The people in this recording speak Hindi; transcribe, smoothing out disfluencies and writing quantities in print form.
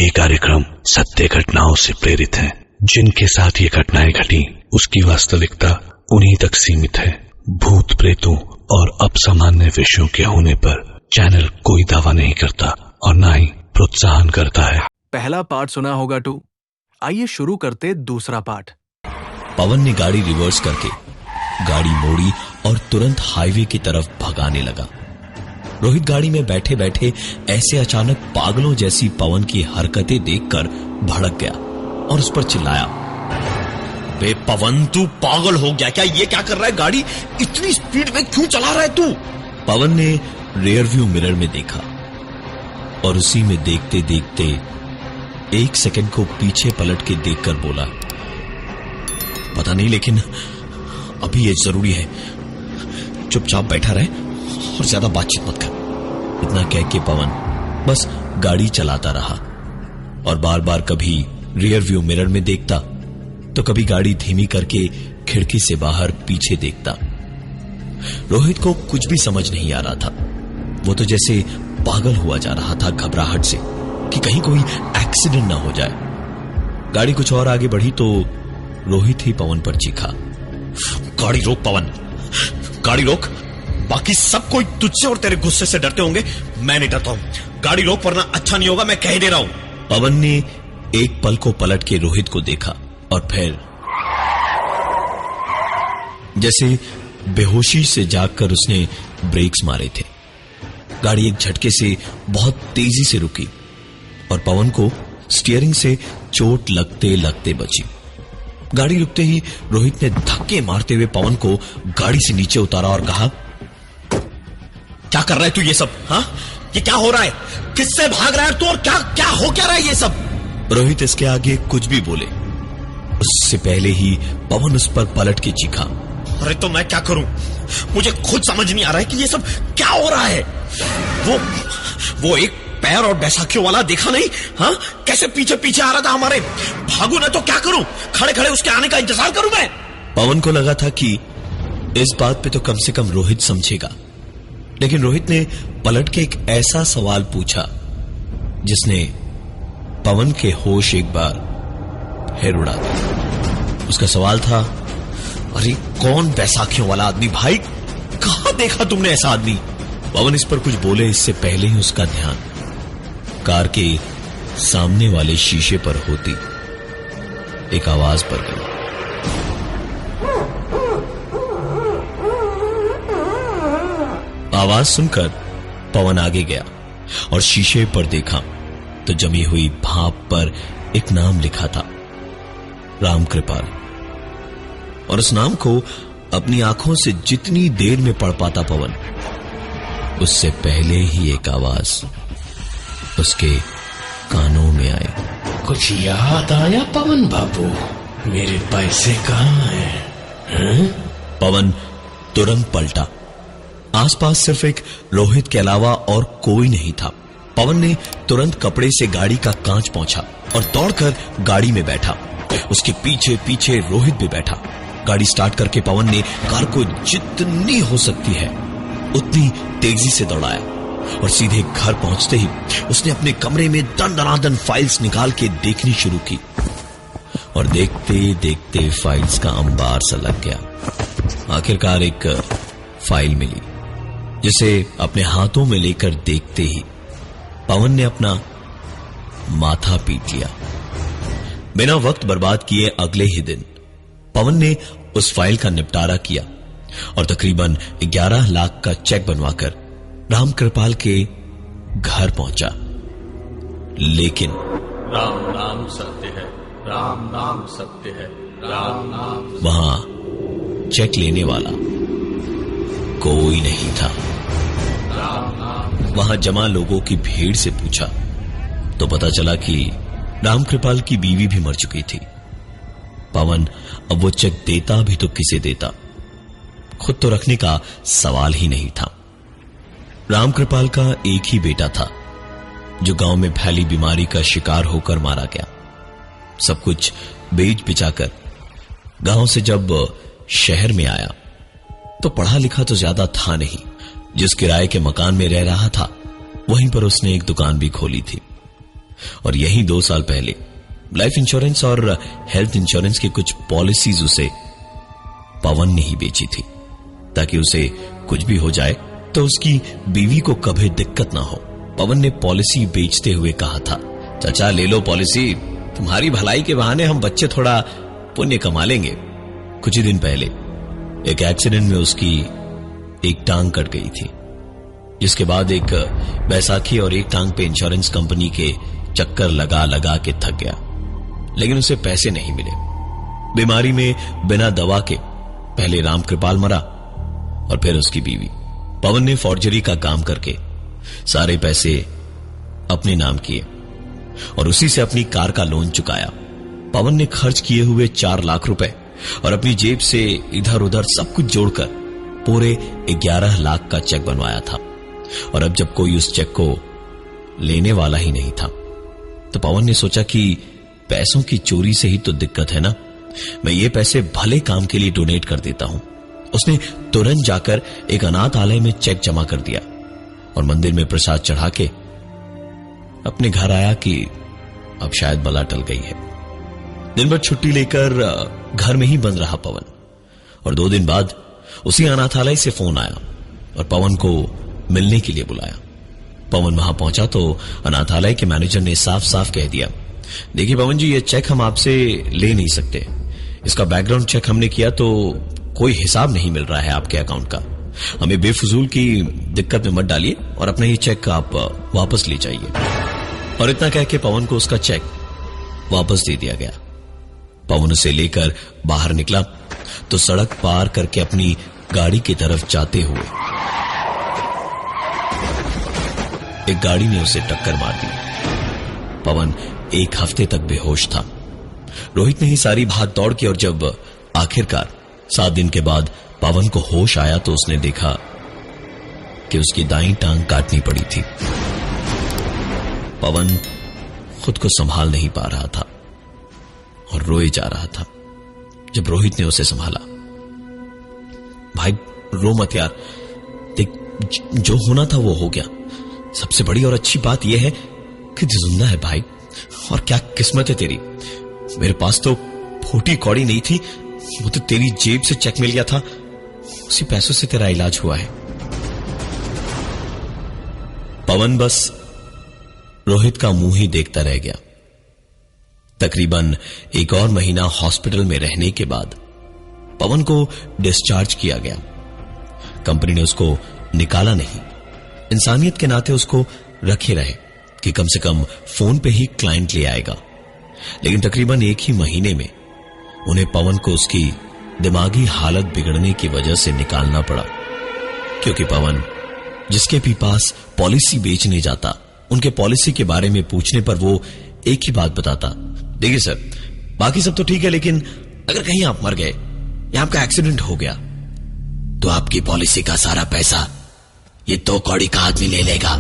ये कार्यक्रम सत्य घटनाओं से प्रेरित है। जिनके साथ ये घटनाएं घटी उसकी वास्तविकता उन्हीं तक सीमित है। भूत प्रेतों और असामान्य विषयों के होने पर चैनल कोई दावा नहीं करता और ना ही प्रोत्साहन करता है। पहला पार्ट सुना होगा टू, आइए शुरू करते दूसरा पार्ट। पवन ने गाड़ी रिवर्स करके गाड़ी मोड़ी और तुरंत हाईवे की तरफ भगाने लगा। रोहित गाड़ी में बैठे बैठे ऐसे अचानक पागलों जैसी पवन की हरकतें देखकर भड़क गया और उस पर चिल्लाया, बे पवन, तू पागल हो गया क्या? ये क्या कर रहा है? गाड़ी इतनी स्पीड में क्यों चला रहा है तू? पवन ने रियर व्यू मिरर में देखा और उसी में देखते देखते 1 सेकंड को पीछे पलट के देखकर बोला, पता नहीं, लेकिन अभी ये जरूरी है, चुपचाप बैठा रहे और ज्यादा बातचीत मत कर। इतना कह के पवन बस गाड़ी चलाता रहा और बार बार कभी रियर व्यू मिरर में देखता तो कभी गाड़ी धीमी करके खिड़की से बाहर पीछे देखता। रोहित को कुछ भी समझ नहीं आ रहा था। वो तो जैसे पागल हुआ जा रहा था घबराहट से कि कहीं कोई एक्सीडेंट ना हो जाए। गाड़ी कुछ और आगे बढ़ी तो रोहित ही पवन पर चीखा, गाड़ी रोक पवन, गाड़ी रोक। बाकी सब कोई तुझसे और तेरे गुस्से से डरते होंगे, मैं नहीं डरता हूं। गाड़ी रोक वरना अच्छा नहीं होगा, मैं कह दे रहा हूं। पवन ने एक पल को पलट के रोहित को देखा और फिर जैसे बेहोशी से जागकर उसने ब्रेक्स मारे थे। गाड़ी एक झटके से बहुत तेजी से रुकी और पवन को स्टीयरिंग से चोट लगते लगते बची। गाड़ी रुकते ही रोहित ने धक्के मारते हुए पवन को गाड़ी से नीचे उतारा और कहा, क्या कर रहा है तू ये सब? हाँ, ये क्या हो रहा है? किससे भाग रहा है तू और क्या क्या हो क्या रहा है ये सब? रोहित इसके आगे कुछ भी बोले उससे पहले ही पवन उस पर पलट के चीखा, अरे तो मैं क्या करूं? मुझे खुद समझ नहीं आ रहा है कि ये सब क्या हो रहा है। वो एक पैर और बैसाखियों वाला देखा नहीं? हाँ, कैसे पीछे पीछे आ रहा था हमारे। भागू ना तो क्या करूं? खड़े खड़े उसके आने का इंतजार करूं मैं? पवन को लगा था कि इस बात पे तो कम से कम रोहित समझेगा, लेकिन रोहित ने पलट के एक ऐसा सवाल पूछा जिसने पवन के होश एक बार फिर उड़ा दिया। उसका सवाल था, अरे कौन बैसाखियों वाला आदमी भाई? कहां देखा तुमने ऐसा आदमी? पवन इस पर कुछ बोले इससे पहले ही उसका ध्यान कार के सामने वाले शीशे पर होती एक आवाज पर गई। आवाज सुनकर पवन आगे गया और शीशे पर देखा तो जमी हुई भाप पर एक नाम लिखा था, राम कृपाल। और उस नाम को अपनी आंखों से जितनी देर में पढ़ पाता पवन, उससे पहले ही एक आवाज उसके कानों में आई, कुछ याद आया पवन बाबू? मेरे पैसे कहां हैं? पवन तुरंत पलटा। आसपास सिर्फ एक रोहित के अलावा और कोई नहीं था। पवन ने तुरंत कपड़े से गाड़ी का कांच पोंछा और दौड़कर गाड़ी में बैठा। उसके पीछे पीछे रोहित भी बैठा। गाड़ी स्टार्ट करके पवन ने कार को जितनी हो सकती है उतनी तेजी से दौड़ाया और सीधे घर पहुंचते ही उसने अपने कमरे में दन फाइल्स निकाल के देखनी शुरू की और देखते देखते फाइल्स का अंबार सा लग गया। आखिरकार एक फाइल मिली जिसे अपने हाथों में लेकर देखते ही पवन ने अपना माथा पीट लिया। बिना वक्त बर्बाद किए अगले ही दिन पवन ने उस फाइल का निपटारा किया और तकरीबन 11 लाख का चेक बनवाकर राम कृपाल के घर पहुंचा। लेकिन राम नाम सत्य है, राम नाम सत्य है, राम नाम। वहां चेक लेने वाला कोई नहीं था। वहां जमा लोगों की भीड़ से पूछा तो पता चला कि राम कृपाल की बीवी भी मर चुकी थी। पवन अब वो चेक देता भी तो किसे देता? खुद तो रखने का सवाल ही नहीं था। राम कृपाल का एक ही बेटा था जो गांव में फैली बीमारी का शिकार होकर मारा गया। सब कुछ बेच बिचाकर गांव से जब शहर में आया तो पढ़ा लिखा तो ज्यादा था नहीं। जिस किराए के मकान में रह रहा था वहीं पर उसने एक दुकान भी खोली थी। और यही 2 साल पहले लाइफ इंश्योरेंस और हेल्थ इंश्योरेंस की कुछ पॉलिसीज उसे पवन ने ही बेची थी, ताकि उसे कुछ भी हो जाए तो उसकी बीवी को कभी दिक्कत ना हो। पवन ने पॉलिसी बेचते हुए कहा था, चाचा ले लो पॉलिसी, तुम्हारी भलाई के बहाने हम बच्चे थोड़ा पुण्य कमा लेंगे। कुछ ही दिन पहले एक एक्सीडेंट में उसकी एक टांग कट गई थी, जिसके बाद एक बैसाखी और एक टांग पे इंश्योरेंस कंपनी के चक्कर लगा लगा के थक गया, लेकिन उसे पैसे नहीं मिले। बीमारी में बिना दवा के पहले राम कृपाल मरा और फिर उसकी बीवी। पवन ने फॉर्जरी का काम करके सारे पैसे अपने नाम किए और उसी से अपनी कार का लोन चुकाया। पवन ने खर्च किए हुए 4 लाख रुपए और अपनी जेब से इधर उधर सब कुछ जोड़कर पूरे 11 लाख का चेक बनवाया था। और अब जब कोई उस चेक को लेने वाला ही नहीं था, तो पवन ने सोचा कि पैसों की चोरी से ही तो दिक्कत है ना, मैं ये पैसे भले काम के लिए डोनेट कर देता हूं। उसने तुरंत जाकर एक अनाथालय में चेक जमा कर दिया और मंदिर में प्रसाद चढ़ा के अपने घर आया कि अब शायद बला टल गई है। दिन भर छुट्टी लेकर घर में ही बंद रहा पवन, और 2 दिन बाद उसी अनाथालय से फोन आया और पवन को मिलने के लिए बुलाया। पवन वहां पहुंचा तो अनाथालय के मैनेजर ने साफ साफ कह दिया, देखिए पवन जी, ये चेक हम आपसे ले नहीं सकते। इसका बैकग्राउंड चेक हमने किया तो कोई हिसाब नहीं मिल रहा है आपके अकाउंट का। हमें बेफजूल की दिक्कत में मत डालिए और अपना ये चेक आप वापस ले जाइए। और इतना कह के पवन को उसका चेक वापस दे दिया गया। पवन उसे लेकर बाहर निकला तो सड़क पार करके अपनी गाड़ी की तरफ जाते हुए एक गाड़ी ने उसे टक्कर मार दी। पवन 1 हफ्ते तक बेहोश था। रोहित ने ही सारी भाग दौड़ की और जब आखिरकार 7 दिन के बाद पवन को होश आया तो उसने देखा कि उसकी दाईं टांग काटनी पड़ी थी। पवन खुद को संभाल नहीं पा रहा था और रोए जा रहा था। जब रोहित ने उसे संभाला, भाई रो मत यार, देख जो होना था वो हो गया। सबसे बड़ी और अच्छी बात यह है कि जिंदा है भाई, और क्या किस्मत है तेरी। मेरे पास तो फूटी कौड़ी नहीं थी, वो तो तेरी जेब से चेक मिल गया था, उसी पैसों से तेरा इलाज हुआ है। पवन बस रोहित का मुंह ही देखता रह गया। तकरीबन 1 और महीना हॉस्पिटल में रहने के बाद पवन को डिस्चार्ज किया गया। कंपनी ने उसको निकाला नहीं, इंसानियत के नाते उसको रखे रहे कि कम से कम फोन पे ही क्लाइंट ले आएगा। लेकिन तकरीबन 1 ही महीने में उन्हें पवन को उसकी दिमागी हालत बिगड़ने की वजह से निकालना पड़ा, क्योंकि पवन जिसके भी पास पॉलिसी बेचने जाता, उनके पॉलिसी के बारे में पूछने पर वो एक ही बात बताता, देखिए सर बाकी सब तो ठीक है, लेकिन अगर कहीं आप मर गए या आपका एक्सीडेंट हो गया तो आपकी पॉलिसी का सारा पैसा ये 2 कौड़ी का आदमी ले लेगा।